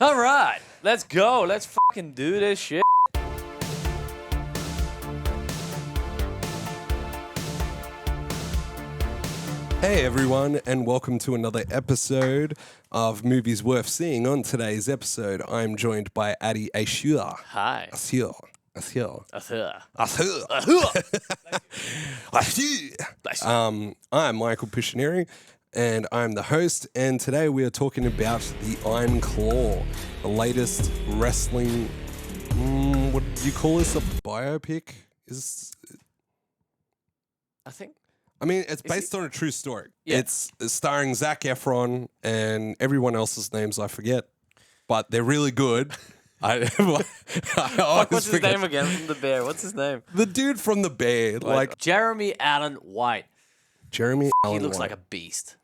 All right, let's go. Let's fucking do this shit. Hey everyone, and welcome to another episode of Movies Worth Seeing. On today's episode, I'm joined by Adi Ashura. Hi. Ashura. I'm Michael Piscineri, and I'm the host. And today we are talking about the Iron Claw, the latest wrestling. What do you call this? A biopic? I mean, it's based on a true story. Yeah. It's starring Zac Efron and everyone else's names I forget, but they're really good. I What's his name again from The Bear? What's his name? The dude from The Bear, like Jeremy Allen White. Jeremy Allen He looks White. like a beast.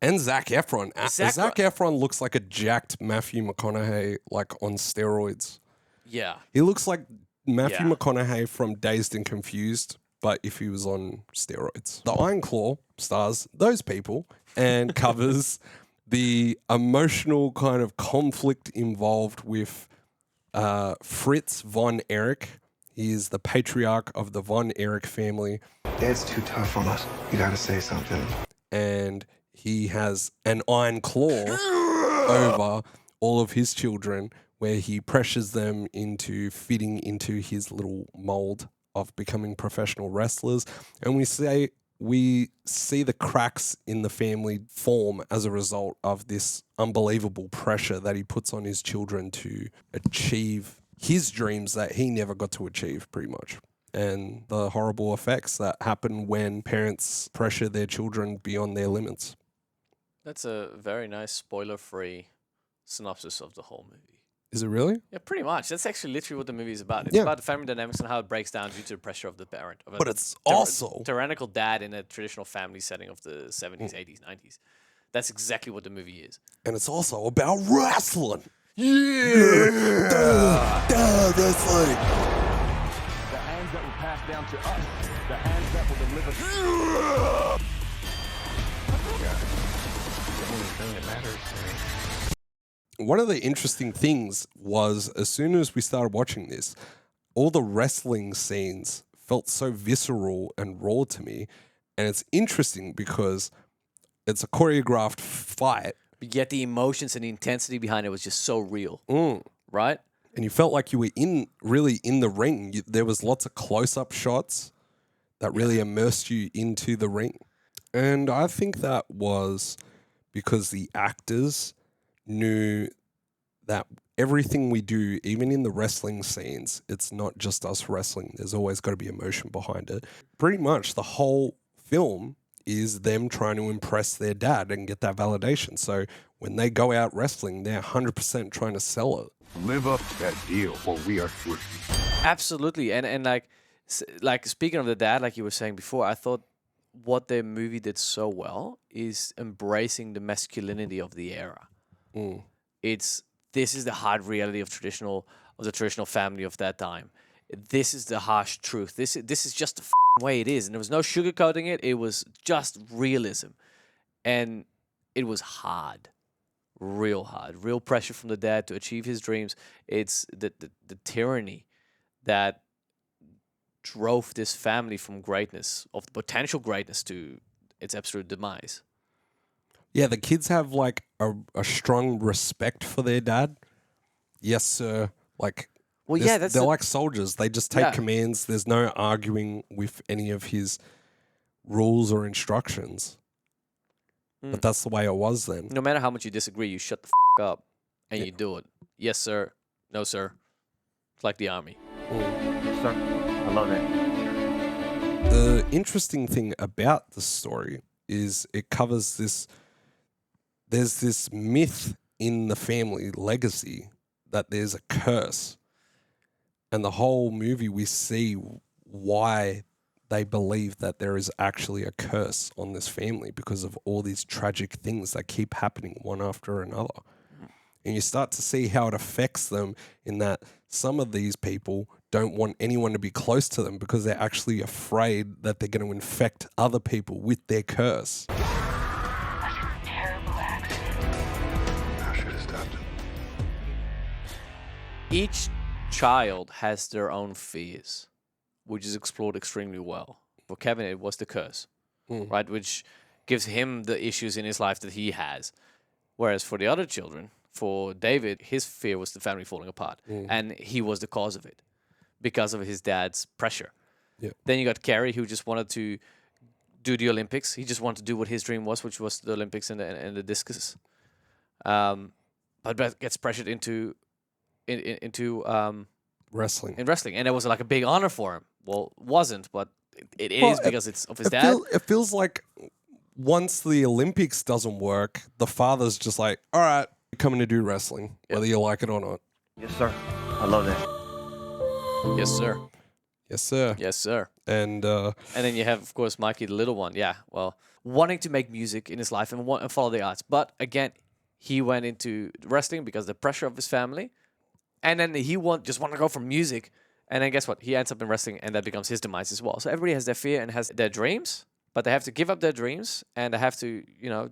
And Zac Efron. Zac Efron looks like a jacked Matthew McConaughey, like on steroids. Yeah. He looks like Matthew Yeah. McConaughey from Dazed and Confused, but if he was on steroids. The Iron Claw stars those people and covers the emotional kind of conflict involved with Fritz von Erich. He is the patriarch of the von Erich family. Dad's too tough on us. You gotta say something. And he has an iron claw over all of his children, where he pressures them into fitting into his little mold of becoming professional wrestlers. And we see the cracks in the family form as a result of this unbelievable pressure that he puts on his children to achieve his dreams that he never got to achieve, pretty much. And the horrible effects that happen when parents pressure their children beyond their limits. That's a very nice spoiler-free synopsis of the whole movie. Is it really? Yeah, pretty much. That's actually literally what the movie is about. It's Yeah. about the family dynamics and how it breaks down due to the pressure of the parent. Of a But it's also... tyrannical dad in a traditional family setting of the 70s, 80s, 90s. That's exactly what the movie is. And it's also about wrestling. Yeah! Wrestling. The hands that will pass down to us. The hands that will deliver. The only thing that matters to me. One of the interesting things was, as soon as we started watching this, all the wrestling scenes felt so visceral and raw to me. And it's interesting because it's a choreographed fight. But yet the emotions and the intensity behind it was just so real, right? And you felt like you were really in the ring. There was lots of close-up shots that really immersed you into the ring. And I think that was because the actors knew that everything we do, even in the wrestling scenes, it's not just us wrestling. There's always got to be emotion behind it. Pretty much the whole film is them trying to impress their dad and get that validation. So when they go out wrestling, they're 100% trying to sell it. Live up to that deal or we are through. Absolutely. And like speaking of the dad, like you were saying before, I thought what the movie did so well is embracing the masculinity of the era. This is the hard reality of the traditional family of that time. This is the harsh truth. This is just the way it is, and there was no sugarcoating it. It was just realism, and it was hard, real hard, real pressure from the dad to achieve his dreams. It's the tyranny that drove this family from greatness, of potential greatness, to its absolute demise. Yeah, the kids have like a strong respect for their dad. Yes, sir. Like, Well, yeah, that's they're like soldiers. They just take Yeah. commands. There's no arguing with any of his rules or instructions. But that's the way it was then. no matter how much you disagree, you shut the up and you do it. Yes, sir. No, sir. It's like the army. Sir, I love that. The interesting thing about the story is it covers this. There's this myth in the family legacy that there's a curse. And the whole movie, we see why they believe that there is actually a curse on this family because of all these tragic things that keep happening one after another. And you start to see how it affects them in that some of these people don't want anyone to be close to them because they're actually afraid that they're going to infect other people with their curse. I should have stopped him. Each child has their own fears, which is explored extremely well. For Kevin, it was the curse, right? Which gives him the issues in his life that he has. Whereas for the other children, for David, his fear was the family falling apart. And he was the cause of it because of his dad's pressure. Yeah. Then you got Kerry, who just wanted to do the Olympics. He just wanted to do what his dream was, which was the Olympics and the discus. But gets pressured into Wrestling. in wrestling, and it was like a big honor for him. Well, it wasn't, but it is because it's of his dad. It feels like once the Olympics doesn't work, the father's just like, all right, you're coming to do wrestling, whether you like it or not. Yes, sir. I love that. Yes, sir. Yes, sir. Yes, sir. And And then you have, of course, Mikey, the little one. Yeah, well, wanting to make music in his life and follow the arts. But again, he went into wrestling because of the pressure of his family. And then he just want to go from music. And then guess what? He ends up in wrestling, and that becomes his demise as well. So everybody has their fear and has their dreams, but they have to give up their dreams, and they have to,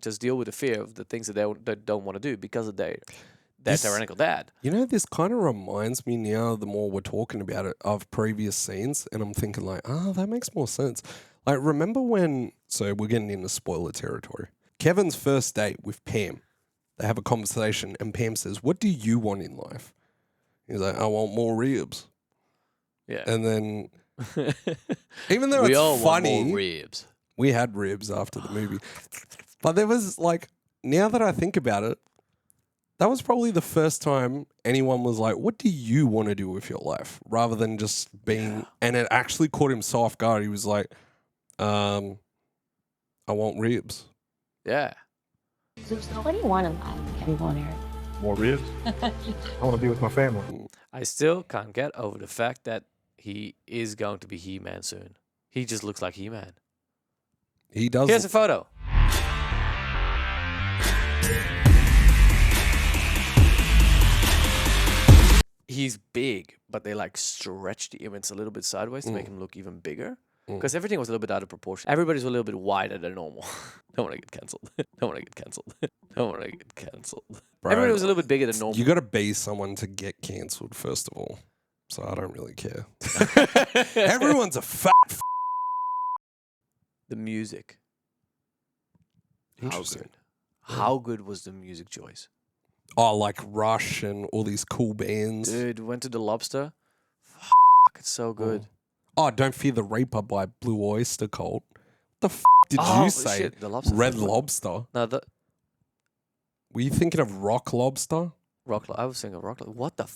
just deal with the fear of the things that they don't want to do because of their tyrannical dad. this kind of reminds me now, the more we're talking about it, of previous scenes. And I'm thinking like, that makes more sense. Like, remember when, so we're getting into spoiler territory. Kevin's first date with Pam, they have a conversation and Pam says, what do you want in life? He's like, I want more ribs. Yeah. And then, even though We it's all want funny, more ribs. we had ribs after the movie. But there was like, now that I think about it, that was probably the first time anyone was like, what do you want to do with your life? Rather than just being, and it actually caught him so off guard. He was like, I want ribs. Yeah. So what do you want in life, Kevin Bonner? More ribs? I want to be with my family. I still can't get over the fact that he is going to be He-Man soon. He just looks like He-Man. He does. Here's a photo. He's big, but they like stretch the image a little bit sideways to make him look even bigger. Because everything was a little bit out of proportion. Everybody's a little bit wider than normal. Don't want to get cancelled. Don't want to get cancelled. Don't want to get cancelled. Bro, Everybody was a little bit bigger than normal. You got to be someone to get cancelled, first of all. So I don't really care. Everyone's a fat. The music. How Interesting. good? How good was the music choice? Oh, like Rush and all these cool bands. Dude, went to the Lobster. It's so good. Oh, Don't Fear the Reaper by Blue Oyster Cult. The did Oh, you say? shit, the Lobster. Red Lobster. No, the Were you thinking of Rock Lobster? I was thinking Rock. What the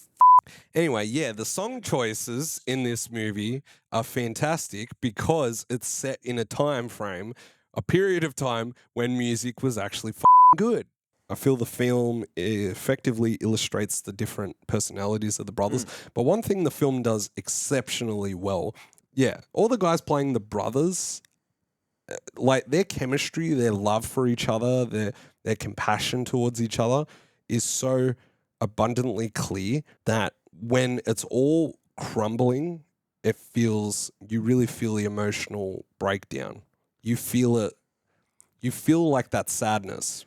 Anyway, yeah, the song choices in this movie are fantastic because it's set in a time frame, a period of time when music was actually good. I feel the film effectively illustrates the different personalities of the brothers. But one thing the film does exceptionally well, all the guys playing the brothers, like their chemistry, their love for each other, their compassion towards each other is so abundantly clear that when it's all crumbling, you really feel the emotional breakdown. You feel it. You feel like that sadness.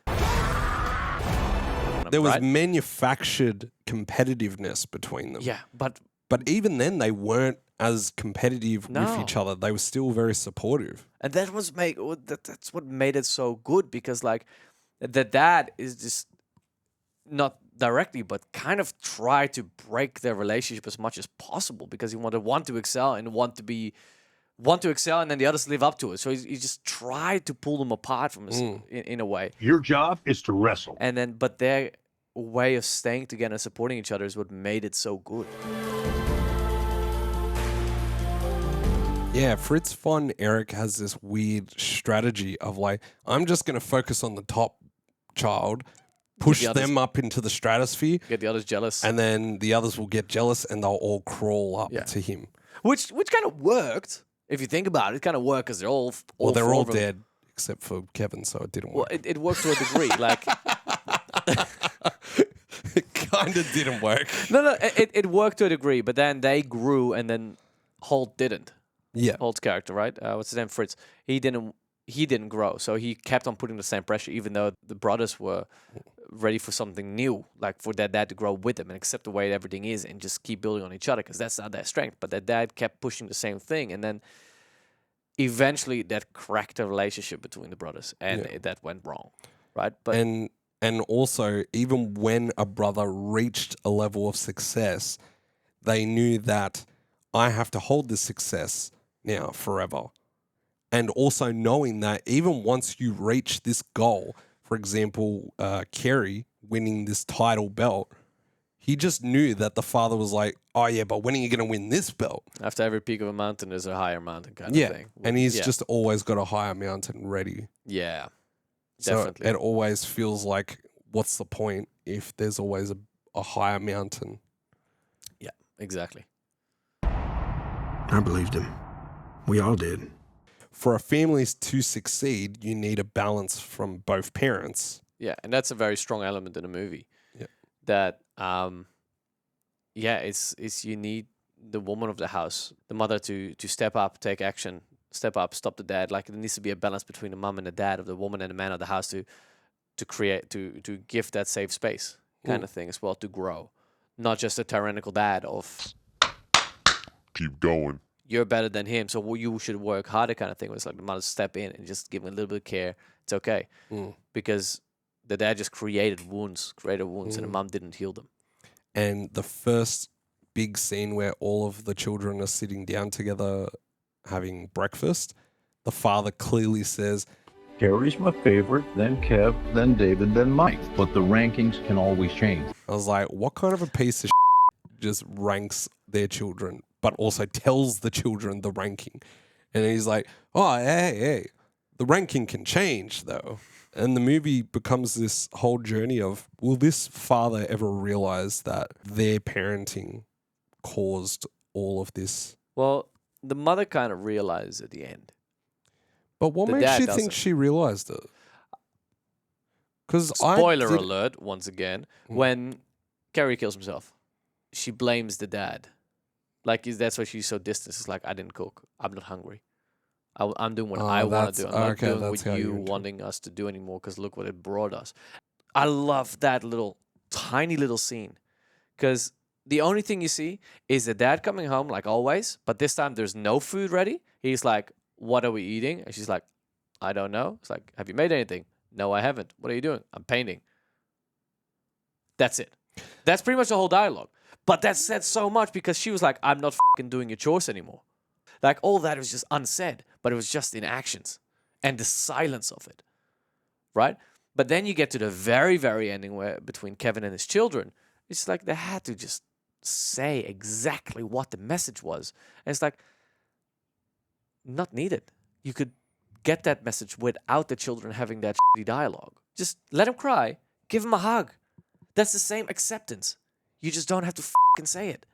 There was manufactured competitiveness between them. Yeah, but even then, they weren't as competitive with each other. They were still very supportive. and that's what made it so good because like the dad is just not directly but kind of try to break their relationship as much as possible because he want to excel and want to excel and then the others live up to it. So he just tried to pull them apart from us in a way. Your job is to wrestle. And then, but their way of staying together and supporting each other is what made it so good. Yeah, Fritz von Erich has this weird strategy of like, I'm just going to focus on the top child, push the others- them up into the stratosphere, Get the others jealous. and then the others will get jealous and they'll all crawl up Yeah. to him. Which kind of worked. If you think about it, it kind of worked because they're all They're four all of them- dead except for Kevin, so it didn't Well, work. it worked to a degree. Like It kind of didn't work. no, it worked to a degree, but then they grew, and then Holt didn't. Yeah. Holt's character, right? What's his name? Fritz. He didn't grow, so he kept on putting the same pressure, even though the brothers were ready for something new, like for their dad to grow with them and accept the way everything is and just keep building on each other, because that's not their strength. But their dad kept pushing the same thing, and then eventually that cracked the relationship between the brothers, and that went wrong, right? But and also, even when a brother reached a level of success, they knew that I have to hold this success now forever. And also knowing that even once you reach this goal, for example, Kerry winning this title belt, he just knew that the father was like, oh yeah, but when are you going to win this belt? after every peak of a mountain, there's a higher mountain kind Yeah. of thing. And he's just always got a higher mountain ready. Yeah, So definitely. it always feels like, what's the point if there's always a higher mountain? Yeah, exactly. I believed him. We all did. For a family to succeed, you need a balance from both parents. Yeah, and that's a very strong element in the movie. Yeah. That it's you need the woman of the house, the mother, to step up, take action, step up, stop the dad. Like there needs to be a balance between the mom and the dad, of the woman and the man of the house, to create, to give that safe space kind of thing as well, to grow. Not just a tyrannical dad of Keep going. you're better than him, so you should work harder kind of thing. It's like the mother step in and just give him a little bit of care. It's okay. Because the dad just created wounds, and the mom didn't heal them. And the first big scene where all of the children are sitting down together having breakfast, the father clearly says, Carrie's my favorite, then Kev, then David, then Mike. But the rankings can always change. I was like, what kind of a piece of just ranks their children, but also tells the children the ranking? And he's like, oh, hey, the ranking can change though. And the movie becomes this whole journey of, will this father ever realize that their parenting caused all of this? Well, the mother kind of realized at the end. But what The makes dad you doesn't. think she realized it? Because Spoiler alert, once again, when Carrie kills himself, she blames the dad. Like, that's why she's so distant. It's like, I didn't cook. I'm not hungry. I'm doing what I want to do. I'm not doing what you wanting us to do anymore, because look what it brought us. I love that tiny little scene, because the only thing you see is the dad coming home like always, but this time there's no food ready. He's like, what are we eating? And she's like, I don't know. It's like, have you made anything? No, I haven't. What are you doing? I'm painting. That's it. That's pretty much the whole dialogue. But that said so much, because she was like, I'm not fucking doing your chores anymore. Like, all that was just unsaid, but it was just in actions and the silence of it, right? But then you get to the very, very ending where between Kevin and his children, it's like they had to just say exactly what the message was. And it's like, not needed. You could get that message without the children having that shitty dialogue. Just let them cry, give them a hug. That's the same acceptance. You just don't have to fucking say it.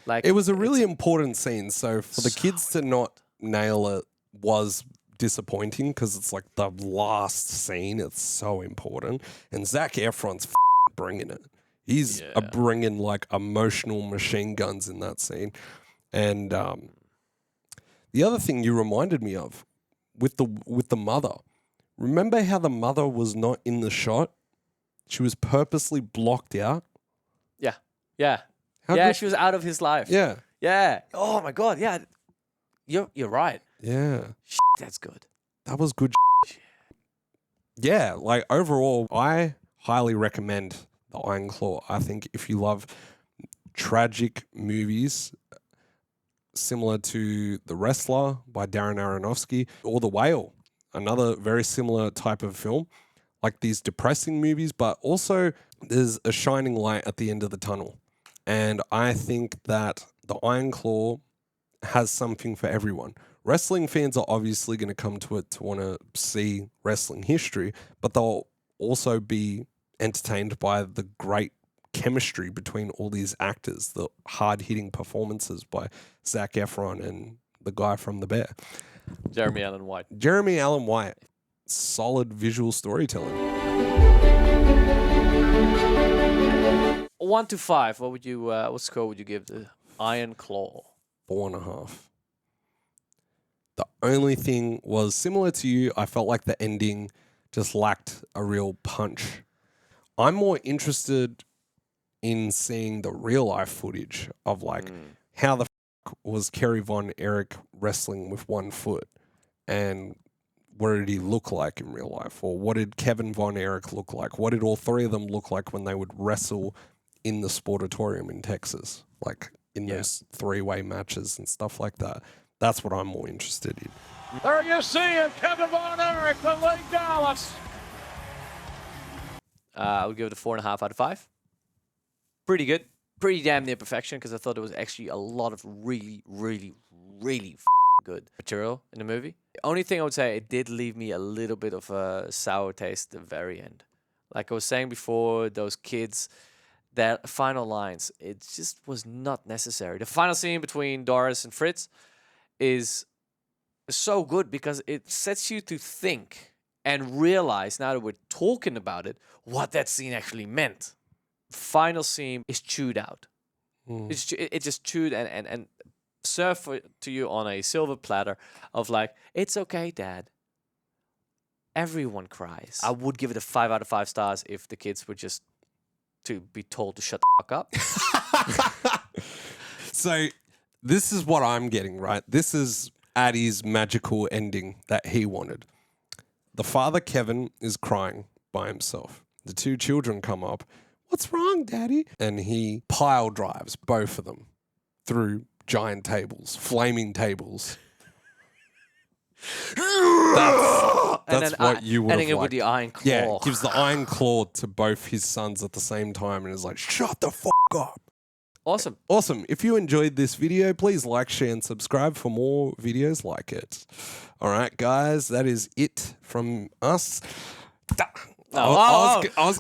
Like, it was a really important scene. So for the kids to not nail it was disappointing, because it's like the last scene. It's so important. And Zac Efron's bringing it. He's bringing like emotional machine guns in that scene. And the other thing you reminded me of with the mother, remember how the mother was not in the shot? She was purposely blocked out. Yeah. How Yeah, good- she was out of his life. Yeah. Yeah. Oh my God. Yeah. You're right. Yeah. That's good. That was good. Yeah, like overall, I highly recommend The Iron Claw. I think if you love tragic movies similar to The Wrestler by Darren Aronofsky, or The Whale, another very similar type of film, like these depressing movies, but also there's a shining light at the end of the tunnel. And I think that The Iron Claw has something for everyone. Wrestling fans are obviously going to come to it to want to see wrestling history, but they'll also be entertained by the great chemistry between all these actors, the hard-hitting performances by Zac Efron and the guy from The Bear. Jeremy Allen White. Jeremy Allen White. Solid visual storytelling. 1 to 5. What would you? What score would you give the Iron Claw? 4.5. The only thing was similar to you. I felt like the ending just lacked a real punch. I'm more interested in seeing the real life footage of like how the was Kerry Von Erich wrestling with 1 foot, and what did he look like in real life? Or what did Kevin Von Erich look like? What did all 3 of them look like when they would wrestle in the Sportatorium in Texas? Like in those 3-way matches and stuff like that. That's what I'm more interested in. There you see it, Kevin Von Erich, the late Dallas. I would give it a 4.5 out of 5. Pretty good. Pretty damn near perfection, because I thought there was actually a lot of really, really, really good material in the movie. The only thing I would say, it did leave me a little bit of a sour taste at the very end. Like I was saying before, those kids, that final lines, it just was not necessary. The final scene between Doris and Fritz is so good because it sets you to think and realize, now that we're talking about it, what that scene actually meant. Final scene is chewed out. It just chewed and served to you on a silver platter of like, it's okay, Dad. Everyone cries. I would give it a 5 out of 5 stars if the kids were just to be told to shut the fuck up. So this is what I'm getting, right? This is Addie's magical ending that he wanted. The father, Kevin, is crying by himself. The 2 children come up. What's wrong, Daddy? And he pile drives both of them through giant tables, flaming tables. That's what you would have ending it with liked. the iron claw. Yeah, gives the iron claw to both his sons at the same time and is like, shut the fuck up. Awesome. Awesome. If you enjoyed this video, please like, share, and subscribe for more videos like it. All right, guys, that is it from us. I was